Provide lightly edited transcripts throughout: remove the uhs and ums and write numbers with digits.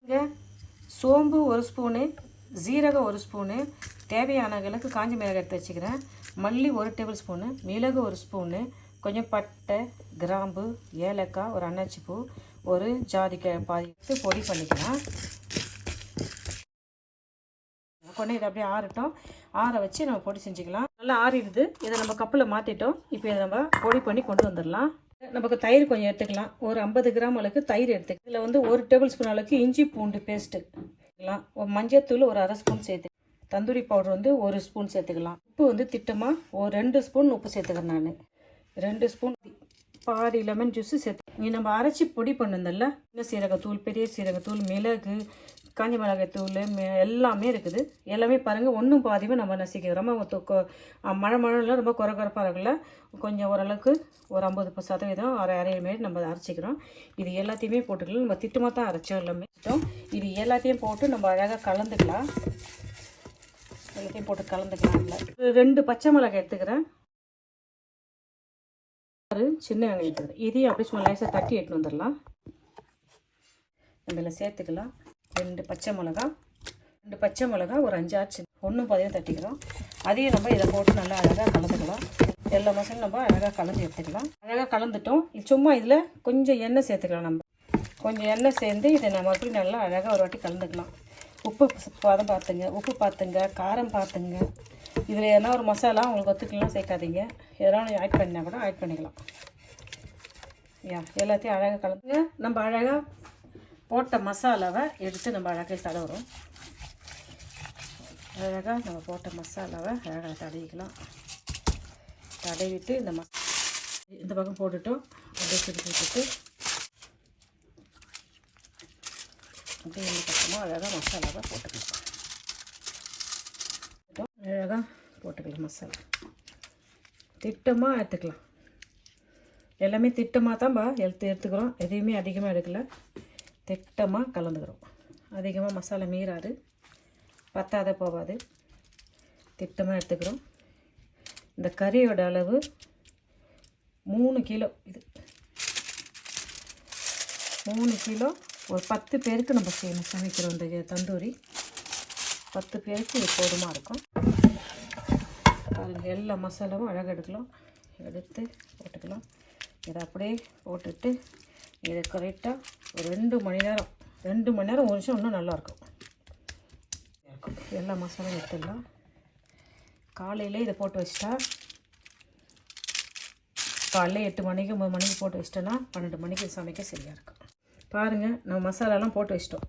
இங்கே சோம்பு 1 ஸ்பூனு, ஜீரகம் 1 ஸ்பூனு, தேவையான அளவுக்கு காஞ்ச மிளகாய் எடுத்து வச்சுக்கிறேன். மல்லி 1 டேபிள் ஸ்பூனு, மிளகு 1 ஸ்பூனு, கொஞ்சம் பட்டை, கிராம்பு, ஏலக்காய், ஒரு அன்னாச்சிப்பூ, ஒரு ஜாதிக்காய் பாதி எடுத்து பொடி பண்ணிக்கலாம். கொண்டு இதை அப்படியே ஆறட்டும். ஆற வச்சு நம்ம பொடி செஞ்சுக்கலாம். நல்லா ஆறிடுது. இதை நம்ம கப்பில் மாற்றிட்டோம். இப்போ இதை நம்ம பொடி பண்ணி கொண்டு வந்துடலாம். நமக்கு தயிர் கொஞ்சம் எடுத்துக்கலாம். ஒரு 50 கிராம் அளவுக்கு தயிர் எடுத்துக்கலாம். இதில் வந்து 1 டேபிள் ஸ்பூன் அளவுக்கு இஞ்சி பூண்டு பேஸ்ட்டு எடுத்துக்கலாம். ஒரு மஞ்சத்தூள் ஒரு 1/2 ஸ்பூன் சேர்த்து, தந்தூரி பவுடர் வந்து 1 ஸ்பூன் சேர்த்துக்கலாம். உப்பு வந்து திட்டமாக ஒரு 2 ஸ்பூன் உப்பு சேர்த்துக்கிறேன். நான் 2 ஸ்பூன் பாதி லெமன் ஜூஸு சேர்த்து நீ நம்ம அரைச்சி பொடி பண்ணுந்தல்ல, சின்ன சீரகத்தூள், பெரிய சீரகத்தூள், மிளகு, காஞ்சி மிளகாய் தூள் எல்லாமே இருக்குது. எல்லாமே பாருங்கள், ஒன்றும் பாதியுமே நம்ம நசிக்கிறோம். மழை மழைலாம் ரொம்ப குறைப்பாக இருக்குல்ல, கொஞ்சம் ஓரளவுக்கு ஒரு 50% அரை மாரி நம்ம அரைச்சிக்கிறோம். இது எல்லாத்தையுமே போட்டுக்கலாம். நம்ம திட்டமாக தான் அரைச்சோம் எல்லாமே. இது எல்லாத்தையும் போட்டு நம்ம அழகாக கலந்துக்கலாம். எல்லாத்தையும் போட்டு கலந்துக்கலாம். இல்லை 2 பச்சை மிளகாய் எடுத்துக்கிறேன். சின்ன வெங்காயம் எடுத்துக்கிறேன். இதையும் அப்படியே சும்மா லேசாக தட்டி எடுத்துன்னு வந்துடலாம். நம்ம இதில் சேர்த்துக்கலாம். 2 பச்சை மிளகா, ஒரு 5 ஆச்சு, 1 பாதியும் தட்டிக்கிறோம். அதையும் நம்ம இதை போட்டு நல்லா அழகாக கலந்துக்கலாம். எல்லா மசாலும் நம்ம அழகாக கலந்து எடுத்துக்கலாம். அழகாக கலந்துட்டோம். சும்மா இதில் கொஞ்சம் எண்ணெய் சேர்த்துக்கலாம். நம்ம கொஞ்சம் எண்ணெய் சேர்ந்து இதை நம்ம அப்படி நல்லா அழகாக ஒரு வாட்டி கலந்துக்கலாம். உப்பு பதம் பார்த்துங்க, உப்பு பார்த்துங்க, காரம் பார்த்துங்க. இதில் எதனா ஒரு மசாலா உங்களுக்கு ஒத்துக்கலாம் சேர்க்காதீங்க. எதனா ஆட் பண்ணினா கூட ஆட் பண்ணிக்கலாம். எல்லாத்தையும் அழகாக கலந்துங்க. நம்ம அழகாக போட்ட மசாலாவை எடுத்து நம்ம அழகாக தடவுறோம். அழகாக நம்ம போட்ட மசாலாவை அழகாக தடவிக்கலாம். தடவிட்டு இந்த பக்கம் போட்டுட்டோம். அப்படியே சுற்றி விட்டுட்டு அப்படியே இந்த பக்கமாக அழகாக மசாலாவை போட்டுக்கலாம். அழகாக போட்டுக்கலாம். மசாலா திட்டமாக எடுத்துக்கலாம். எல்லாமே திட்டமாக தான் எடுத்துக்கிறோம். எதையுமே அதிகமாக எடுக்கலை. திட்டமாக கலந்துக்கிறோம். அதிகமாக மசாலா மீறாது, பத்தாத போகாது. திட்டமாக எடுத்துக்கிறோம். இந்த கறியோட அளவு 3 கிலோ. இது 3 கிலோ ஒரு 10 பேருக்கு நம்ம செய்யணும். சமைக்கிறோம் இந்த தந்தூரி. 10 பேருக்கு இது போதுமாக இருக்கும். பாருங்கள், எல்லா மசாலாவும் அழகாக எடுக்கலாம். எடுத்து போட்டுக்கலாம். இதை அப்படியே போட்டுட்டு இதை கரெக்டாக ஒரு 2 மணி நேரம் 1 நிமிஷம் இன்னும் நல்லாயிருக்கும். எல்லா மசாலாவும் எடுத்துடலாம். காலையில் இதை போட்டு வச்சிட்டா காலையில் 8 மணிக்கு 9 மணிக்கு போட்டு வச்சிட்டோன்னா 12 மணிக்கு சமைக்க சரியாக இருக்கும். பாருங்கள், நம்ம மசாலாலாம் போட்டு வச்சிட்டோம்.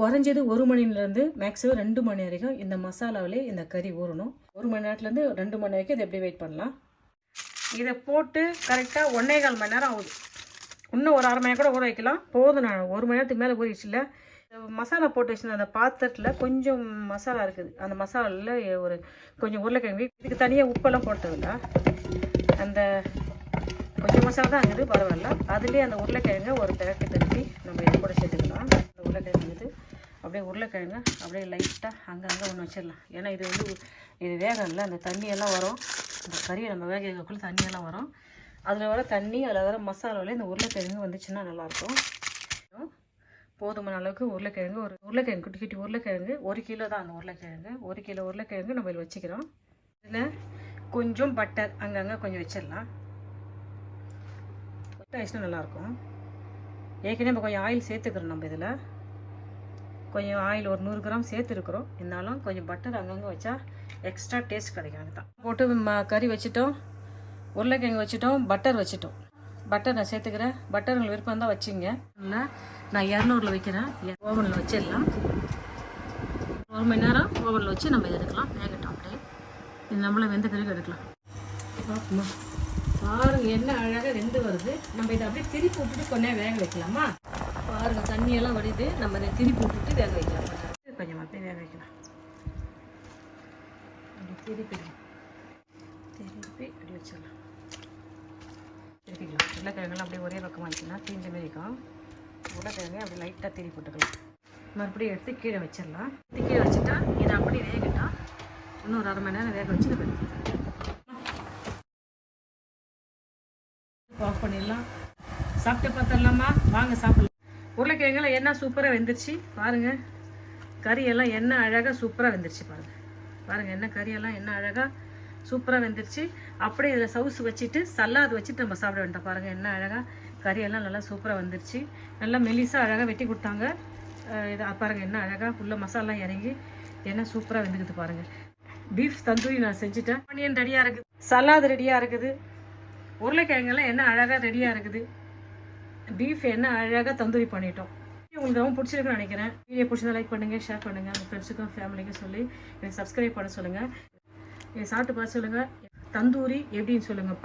குறைஞ்சது 1 மணிலேருந்து மேக்ஸிமம் 2 மணி வரைக்கும் இந்த மசாலாவிலே இந்த கறி ஊறணும். 1 மணி நேரத்துலேருந்து 2 மணி வரைக்கும் இதை எப்படி வெயிட் பண்ணலாம். இதை போட்டு கரெக்டாக 1.25 மணி நேரம் ஆகுது. இன்னும் ஒரு 1/2 மணி நேரம் கூட ஊற வைக்கலாம். போதும். நான் 1 மணி நேரத்துக்கு மேலே ஊறிடுச்சு. இல்லை, மசாலா போட்டு வச்சுருந்த அந்த பாத்திரத்தில் கொஞ்சம் மசாலா இருக்குது. அந்த மசாலாவில் ஒரு கொஞ்சம் உருளைக்கிழங்கு, இதுக்கு தனியாக உப்பெல்லாம் போட்டதில்லை. அந்த கொஞ்சம் மசாலா தான் இருக்குது, பரவாயில்ல. அதுலேயே அந்த உருளைக்கிழங்கை ஒரு திரட்டி தட்டி நம்ம இது கூட சேர்த்துக்கலாம். அந்த உருளைக்கிழங்கு அப்படியே உருளைக்கிழங்கு அப்படியே லைட்டாக அங்கங்கே ஒன்று வச்சிடலாம். ஏன்னா இது வந்து இது வேகம் இல்லை. அந்த தண்ணியெல்லாம் வரும். அந்த கறியை நம்ம வேக வைக்கக்குள்ளே தண்ணியெல்லாம் வரும். அதில் வர தண்ணி, அதில் வர மசாலாவில் இந்த உருளைக்கிழங்கு வந்துச்சுன்னா நல்லாயிருக்கும். போதுமான அளவுக்கு உருளைக்கிழங்கு, ஒரு உருளைக்கிழங்கு குட்டி குட்டி உருளைக்கிழங்கு 1 கிலோ தான். அந்த உருளைக்கிழங்கு 1 கிலோ உருளைக்கிழங்கு நம்ம இதில் வச்சுக்கிறோம். இதில் கொஞ்சம் பட்டர் அங்கங்கே கொஞ்சம் வச்சிடலாம். வச்சுனா நல்லாயிருக்கும். ஏற்கனவே நம்ம கொஞ்சம் ஆயில் சேர்த்துக்கிறோம். நம்ம இதில் கொஞ்சம் ஆயில் ஒரு 100 கிராம் சேர்த்துருக்குறோம். இருந்தாலும் கொஞ்சம் பட்டர் அங்கங்கே வச்சா எக்ஸ்ட்ரா டேஸ்ட் கிடைக்கும். அதுதான் போட்டு கறி வச்சுட்டோம், உருளைக்கிழங்கு வச்சுட்டோம், பட்டர் வச்சுட்டோம். பட்டர் நான் சேர்த்துக்கிறேன். பட்டர் உங்களுக்கு விருப்பம் தான் வச்சுங்க. இல்லை, நான் 200 வைக்கிறேன். ஓவனில் வச்சிடலாம். 1 மணி நேரம் ஓவனில் வச்சு நம்ம எடுக்கலாம். வேகட்டும். அப்படியே இது நம்மள வெந்த பிறகு எடுக்கலாம். பாருங்கள், என்ன அழகாக வெந்து வருது. நம்ம இதை அப்படியே திருப்பி விட்டுட்டு கொஞ்சம் வேக வைக்கலாமா? பாருங்கள், தண்ணியெல்லாம் வடிது. நம்ம இதை திருப்பி விட்டுட்டு வேக வைக்கலாம். கொஞ்சம் அப்படியே வேக வைக்கலாம். அப்படி திருப்பி அப்படி வச்சிடலாம். திருப்பிக்கலாம். உருளைக்கிழங்கெல்லாம் அப்படியே ஒரே பக்கமாக வச்சுன்னா தீஞ்ச மாரி இருக்கும். உருளைக்கிழங்கு அப்படி லைட்டாக திருப்பி போட்டுக்கலாம். மறுபடியும் எடுத்து கீழே வச்சிடலாம். கீழே வச்சுட்டா இதை அப்படியே வேகட்டா. இன்னும் ஒரு 1/2 மணி நேரம் வேக வச்சு நம்ம ஆஃப் பண்ணிடலாம். சாப்பிட்டு பார்த்துடலாமா? வாங்க சாப்பிடலாம். உருளைக்கிழங்குல எண்ணெய் சூப்பராக வெந்துருச்சு பாருங்கள். கறியெல்லாம் எண்ணெய் அழகாக சூப்பராக வெந்துருச்சு பாருங்கள். பாருங்கள் எண்ணெய் கறியெல்லாம் எண்ணெய் அழகாக சூப்பராக வெந்துருச்சு. அப்படியே இதில் சவுஸ் வச்சுட்டு சல்லாது வச்சுட்டு நம்ம சாப்பிட வேண்டாம். பாருங்கள் எண்ணெய் அழகாக கறியெல்லாம் நல்லா சூப்பராக வந்துருச்சு. நல்லா மெலிசாக அழகாக வெட்டி கொடுத்தாங்க. இது பாருங்கள் எண்ணெய் அழகாக உள்ள மசாலாம் இறங்கி எண்ணெய் சூப்பராக வெந்துக்குது பாருங்கள். பீஃப் தந்தூரி நான் செஞ்சுட்டேன். ஆனியன் ரெடியாக இருக்குது, சலாது ரெடியாக இருக்குது, உருளைக்கிழங்கெல்லாம் எண்ணெய் அழகாக ரெடியாக இருக்குது, பீஃப் எண்ணெய் அழகாக தந்தூரி பண்ணிட்டோம். உங்களுக்கு ரொம்ப பிடிச்சிருக்குன்னு நினைக்கிறேன். வீடியோ பிடிச்சதா லைக் பண்ணுங்கள், ஷேர் பண்ணுங்கள், உங்கள் ஃப்ரெண்ட்ஸுக்கும் ஃபேமிலிக்கும் சொல்லி எனக்கு சப்ஸ்கிரைப் பண்ண சொல்லுங்கள். சாப்பிட்டு பார்த்து சொல்லுங்கள் தந்தூரி எப்படின்னு சொல்லுங்கப்பா.